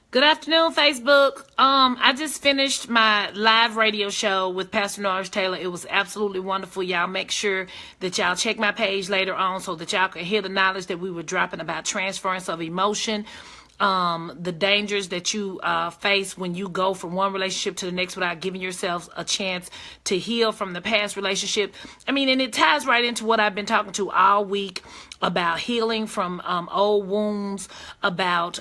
Good afternoon, Facebook. I just finished my live radio show with Pastor Norris Taylor. It was absolutely wonderful. Y'all make sure that y'all check my page later on so that y'all can hear the knowledge that we were dropping about transference of emotion. The dangers that you face when you go from one relationship to the next without giving yourselves a chance to heal from the past relationship. I mean, and it ties right into what I've been talking to all week about healing from old wounds, about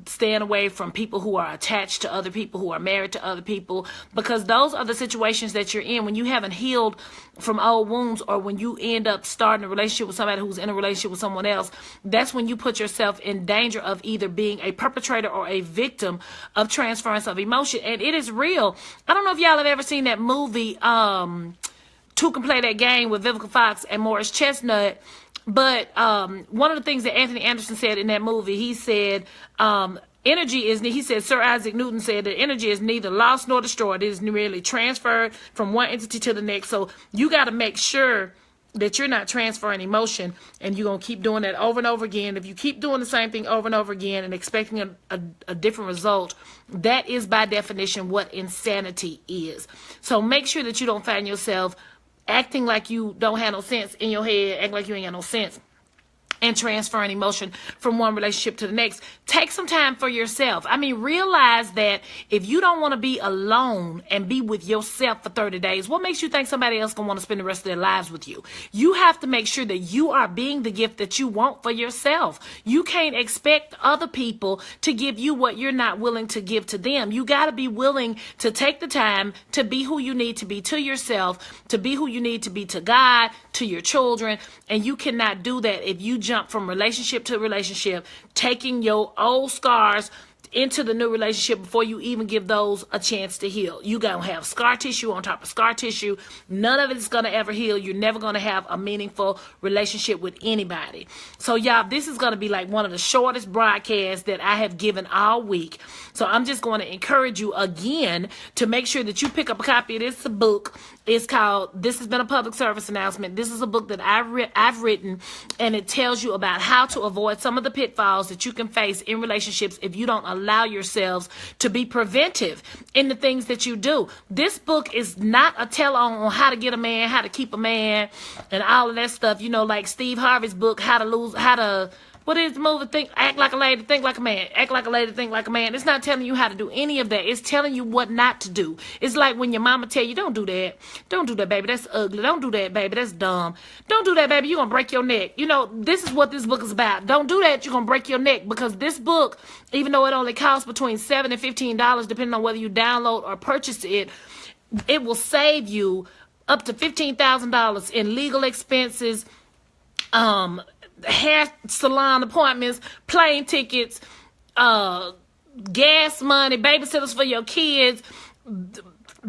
staying away from people who are attached to other people, who are married to other people, because those are the situations that you're in when you haven't healed from old wounds, or when you end up starting a relationship with somebody who's in a relationship with someone else. That's when you put yourself in danger of either being a perpetrator or a victim of transference of emotion. And it is real. I don't know if y'all have ever seen that movie, Two Can Play That Game, with Vivica Fox and Morris Chestnut. But one of the things that Anthony Anderson said in that movie, he said, Sir Isaac Newton said that energy is neither lost nor destroyed. It is merely transferred from one entity to the next. So you got to make sure that you're not transferring emotion, and you're going to keep doing that over and over again. If you keep doing the same thing over and over again and expecting a different result, that is by definition what insanity is. So make sure that you don't find yourself acting like you don't have no sense in your head, acting like you ain't got no sense, and transferring emotion from one relationship to the next. Take some time for yourself. I mean, realize that if you don't want to be alone and be with yourself for 30 days, what makes you think somebody else going to want to spend the rest of their lives with you? You have to make sure that you are being the gift that you want for yourself. You can't expect other people to give you what you're not willing to give to them. You got to be willing to take the time to be who you need to be to yourself, to be who you need to be to God, to your children. And you cannot do that if you jump from relationship to relationship, taking your old scars into the new relationship before you even give those a chance to heal. You're going to have scar tissue on top of scar tissue. None of it is going to ever heal. You're never going to have a meaningful relationship with anybody. So y'all, this is going to be like one of the shortest broadcasts that I have given all week. So I'm just going to encourage you again to make sure that you pick up a copy of this book. It's called, this has been a public service announcement. This is a book that I've written, and it tells you about how to avoid some of the pitfalls that you can face in relationships if you don't allow yourselves to be preventive in the things that you do. This book is not a tell-on how to get a man, how to keep a man, and all of that stuff. You know, like Steve Harvey's book, what is the movie? Act like a lady, think like a man. Act like a lady, think like a man. It's not telling you how to do any of that. It's telling you what not to do. It's like when your mama tell you, don't do that. Don't do that, baby. That's ugly. Don't do that, baby. That's dumb. Don't do that, baby. You're going to break your neck. You know, this is what this book is about. Don't do that. You're going to break your neck, because this book, even though it only costs between $7 and $15, depending on whether you download or purchase it, it will save you up to $15,000 in legal expenses, hair salon appointments, plane tickets, gas money, babysitters for your kids,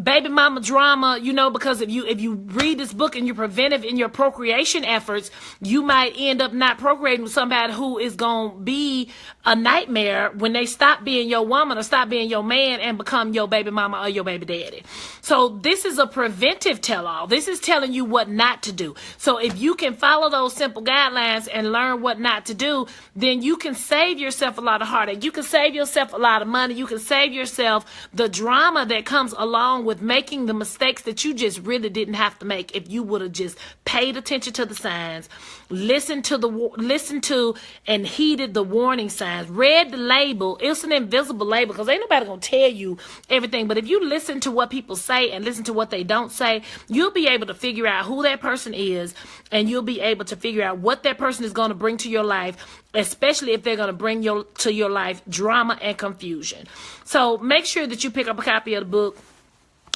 baby mama drama, you know, because if you read this book and you're preventive in your procreation efforts, you might end up not procreating with somebody who is going to be a nightmare when they stop being your woman or stop being your man and become your baby mama or your baby daddy. So this is a preventive tell-all. This is telling you what not to do. So if you can follow those simple guidelines and learn what not to do, then you can save yourself a lot of heartache. You can save yourself a lot of money. You can save yourself the drama that comes along with making the mistakes that you just really didn't have to make if you would have just paid attention to the signs, listened to and heeded the warning signs, read the label. It's an invisible label, because ain't nobody gonna tell you everything. But if you listen to what people say and listen to what they don't say, you'll be able to figure out who that person is, and you'll be able to figure out what that person is going to bring to your life, especially if they're going to bring to your life drama and confusion. So make sure that you pick up a copy of the book.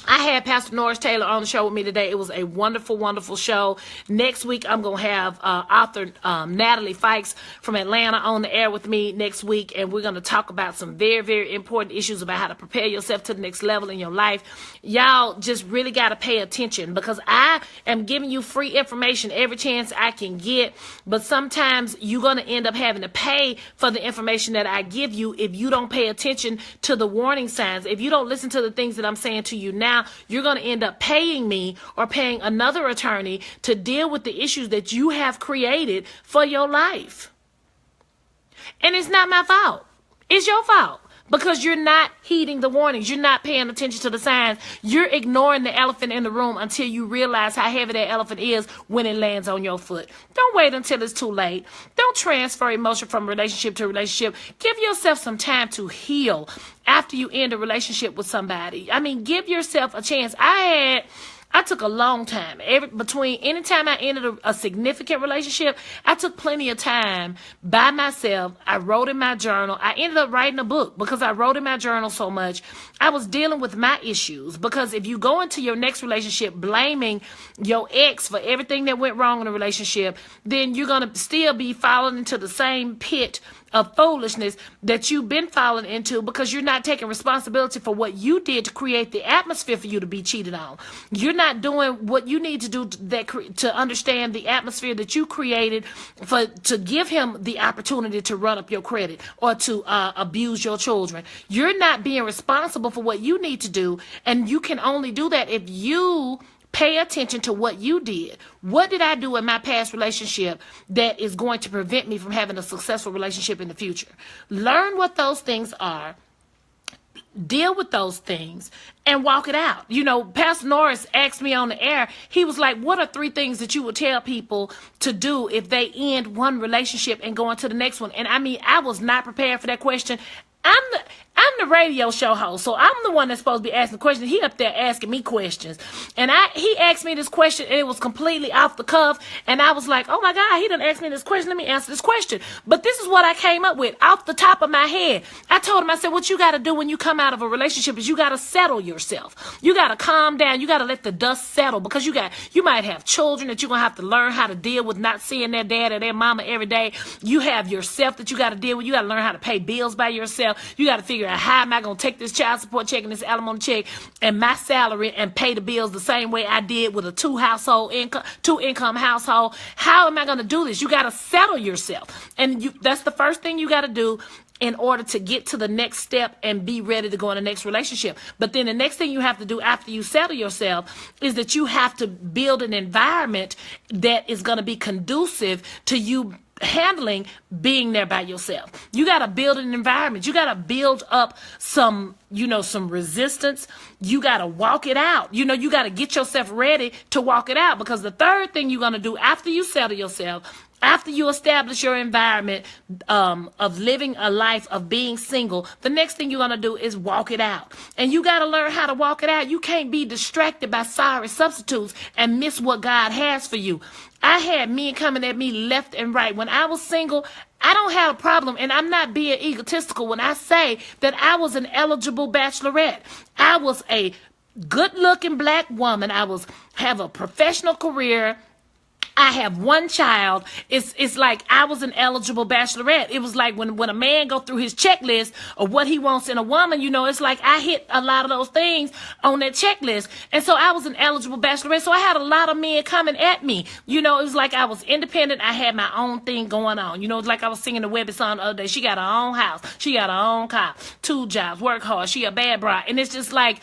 I had Pastor Norris Taylor on the show with me today. It was a wonderful, wonderful show. Next week, I'm going to have author Natalie Fikes from Atlanta on the air with me next week, and we're going to talk about some very, very important issues about how to prepare yourself to the next level in your life. Y'all just really got to pay attention, because I am giving you free information every chance I can get, but sometimes you're going to end up having to pay for the information that I give you if you don't pay attention to the warning signs. If you don't listen to the things that I'm saying to you now, you're going to end up paying me or paying another attorney to deal with the issues that you have created for your life. And it's not my fault. It's your fault, because you're not heeding the warnings. You're not paying attention to the signs. You're ignoring the elephant in the room until you realize how heavy that elephant is when it lands on your foot. Don't wait until it's too late. Don't transfer emotion from relationship to relationship. Give yourself some time to heal after you end a relationship with somebody. I mean, give yourself a chance. I took a long time. Between any time I ended a significant relationship, I took plenty of time by myself. I wrote in my journal. I ended up writing a book because I wrote in my journal so much. I was dealing with my issues, because if you go into your next relationship blaming your ex for everything that went wrong in the relationship, then you're going to still be falling into the same pit of foolishness that you've been falling into, because you're not taking responsibility for what you did to create the atmosphere for you to be cheated on. You're not doing what you need to do to understand the atmosphere that you created to give him the opportunity to run up your credit or to abuse your children. You're not being responsible for what you need to do, and you can only do that if you pay attention to what you did. What did I do in my past relationship that is going to prevent me from having a successful relationship in the future? Learn what those things are. Deal with those things and walk it out. You know, Pastor Norris asked me on the air, he was like, what are 3 things that you would tell people to do if they end one relationship and go into the next one? And I mean, I was not prepared for that question. I'm the radio show host, so I'm the one that's supposed to be asking questions. He up there asking me questions. And he asked me this question, and it was completely off the cuff. And I was like, oh my God, he done asked me this question. Let me answer this question. But this is what I came up with off the top of my head. I told him, I said, what you got to do when you come out of a relationship is you got to settle yourself. You got to calm down. You got to let the dust settle, because you might have children that you're going to have to learn how to deal with not seeing their dad or their mama every day. You have yourself that you got to deal with. You got to learn how to pay bills by yourself. You got to figure out, how am I going to take this child support check and this alimony check and my salary and pay the bills the same way I did with a two income household? How am I going to do this? You got to settle yourself. And that's the first thing you got to do in order to get to the next step and be ready to go in the next relationship. But then the next thing you have to do after you settle yourself is that you have to build an environment that is going to be conducive to you handling being there by yourself. You got to build an environment. You got to build up some resistance. You got to walk it out. You got to get yourself ready to walk it out, because the third thing you're going to do after you settle yourself, after you establish your environment of living a life of being single, the next thing you're going to do is walk it out. And you got to learn how to walk it out. You can't be distracted by sorry substitutes and miss what God has for you. I had men coming at me left and right. When I was single, I don't have a problem, and I'm not being egotistical when I say that I was an eligible bachelorette. I was a good-looking black woman. have a professional career. I have one child. It's like I was an eligible bachelorette. It was like when a man go through his checklist of what he wants in a woman, it's like I hit a lot of those things on that checklist. And so I was an eligible bachelorette. So I had a lot of men coming at me. It was like I was independent. I had my own thing going on. It's like I was singing the Webby song the other day. She got her own house. She got her own car, 2 jobs, work hard. She a bad bride. And it's just like,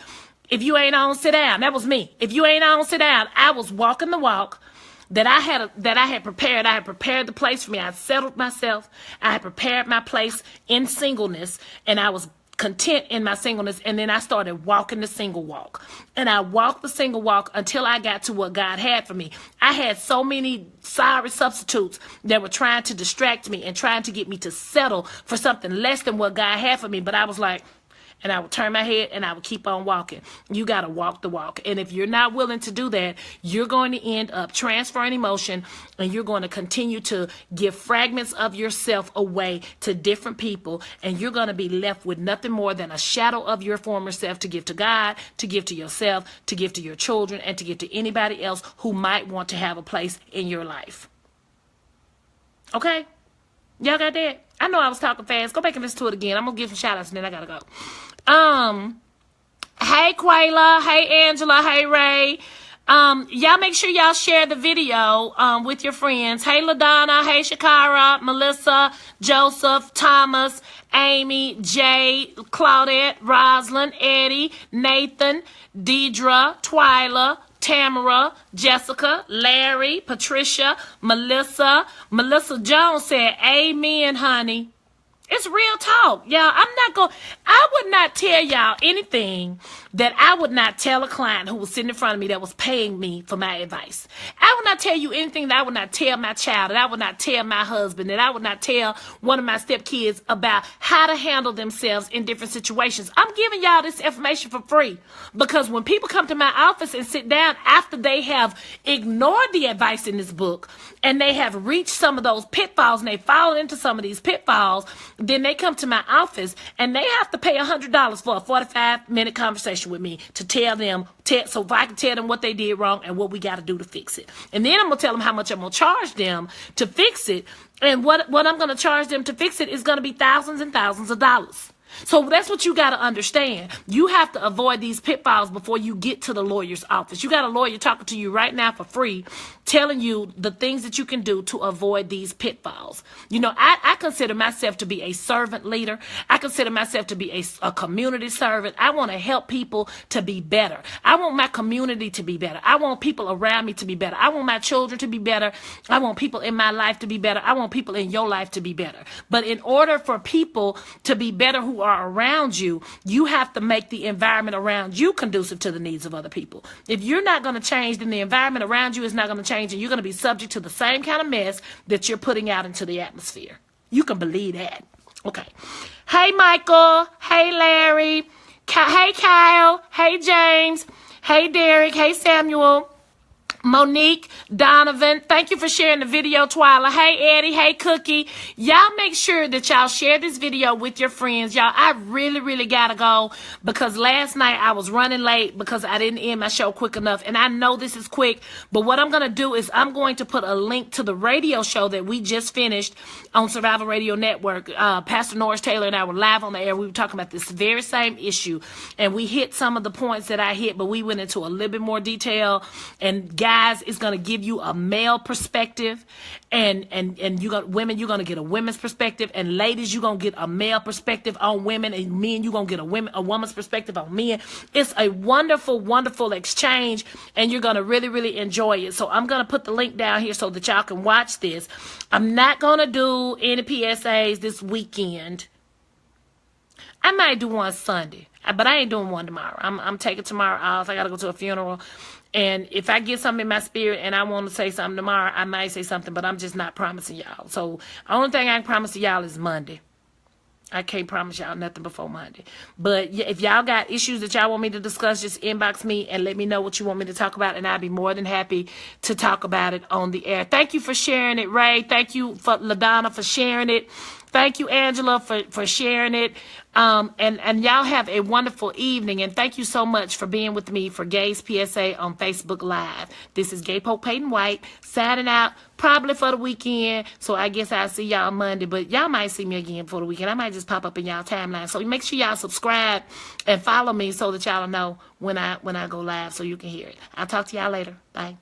if you ain't on, sit down. That was me. If you ain't on, sit down. I was walking the walk that I had prepared. I had prepared the place for me. I had settled myself. I had prepared my place in singleness, and I was content in my singleness. And then I started walking the single walk, and I walked the single walk until I got to what God had for me. I had so many sorry substitutes that were trying to distract me and trying to get me to settle for something less than what God had for me. But I was like, and I would turn my head and I would keep on walking. You got to walk the walk. And if you're not willing to do that, you're going to end up transferring emotion, and you're going to continue to give fragments of yourself away to different people. And you're going to be left with nothing more than a shadow of your former self to give to God, to give to yourself, to give to your children, and to give to anybody else who might want to have a place in your life. Okay? Y'all got that? I know I was talking fast. Go back and listen to it again. I'm going to give some shout outs and then I got to go. Hey Quayla, hey Angela, hey Ray. Y'all make sure y'all share the video with your friends. Hey LaDonna, hey Shakara, Melissa, Joseph, Thomas, Amy, Jay, Claudette, Rosalind, Eddie, Nathan, Deidre, Twyla, Tamara, Jessica, Larry, Patricia, Melissa. Melissa Jones said, amen, honey. It's real talk, y'all. I would not tell y'all anything that I would not tell a client who was sitting in front of me that was paying me for my advice. I would not tell you anything that I would not tell my child, that I would not tell my husband, that I would not tell one of my stepkids about how to handle themselves in different situations. I'm giving y'all this information for free because when people come to my office and sit down after they have ignored the advice in this book and they have reached some of those pitfalls and they fallen into some of these pitfalls, then they come to my office and they have to pay $100 for a 45-minute conversation with me to tell them, so if I can tell them what they did wrong and what we got to do to fix it. And then I'm going to tell them how much I'm going to charge them to fix it. And what I'm going to charge them to fix it is going to be thousands and thousands of dollars. So that's what you got to understand. You have to avoid these pitfalls before you get to the lawyer's office. You got a lawyer talking to you right now for free, telling you the things that you can do to avoid these pitfalls. You know, I consider myself to be a servant leader. I consider myself to be a community servant. I want to help people to be better. I want my community to be better. I want people around me to be better. I want my children to be better. I want people in my life to be better. I want people in your life to be better. But in order for people to be better who are around you, you have to make the environment around you conducive to the needs of other people. If you're not going to change, then the environment around you is not going to change, and you're going to be subject to the same kind of mess that you're putting out into the atmosphere. You can believe that. Okay. Hey, Michael. Hey, Larry. Hey, Kyle. Hey, James. Hey, Derek. Hey, Samuel. Monique, Donovan, thank you for sharing the video, Twyla. Hey, Eddie. Hey, Cookie. Y'all make sure that y'all share this video with your friends. Y'all, I really got to go because last night I was running late because I didn't end my show quick enough. And I know this is quick, but what I'm going to do is I'm going to put a link to the radio show that we just finished on Survival Radio Network. Pastor Norris Taylor and I were live on the air. We were talking about this very same issue, and we hit some of the points that I hit, but we went into a little bit more detail. And guys, is going to give you a male perspective, and you got women, you're going to get a women's perspective, and ladies, you're going to get a male perspective on women, and men, you're going to get a woman's perspective on men. It's a wonderful exchange, and you're going to really enjoy it. So I'm going to put the link down here so that y'all can watch this. I'm not going to do any PSAs this weekend. I might do one Sunday, but I ain't doing one tomorrow. I'm taking tomorrow off. I got to go to a funeral. And if I get something in my spirit and I want to say something tomorrow, I might say something, but I'm just not promising y'all. So the only thing I can promise to y'all is Monday. I can't promise y'all nothing before Monday. But if y'all got issues that y'all want me to discuss, just inbox me and let me know what you want me to talk about, and I'll be more than happy to talk about it on the air. Thank you for sharing it, Ray. Thank you for LaDonna for sharing it. Thank you, Angela, for sharing it. And y'all have a wonderful evening. And thank you so much for being with me for Gay's PSA on Facebook Live. This is Gay Polk-Payton White signing out probably for the weekend. So I guess I'll see y'all Monday. But y'all might see me again for the weekend. I might just pop up in y'all timeline. So make sure y'all subscribe and follow me so that y'all know when I go live so you can hear it. I'll talk to y'all later. Bye.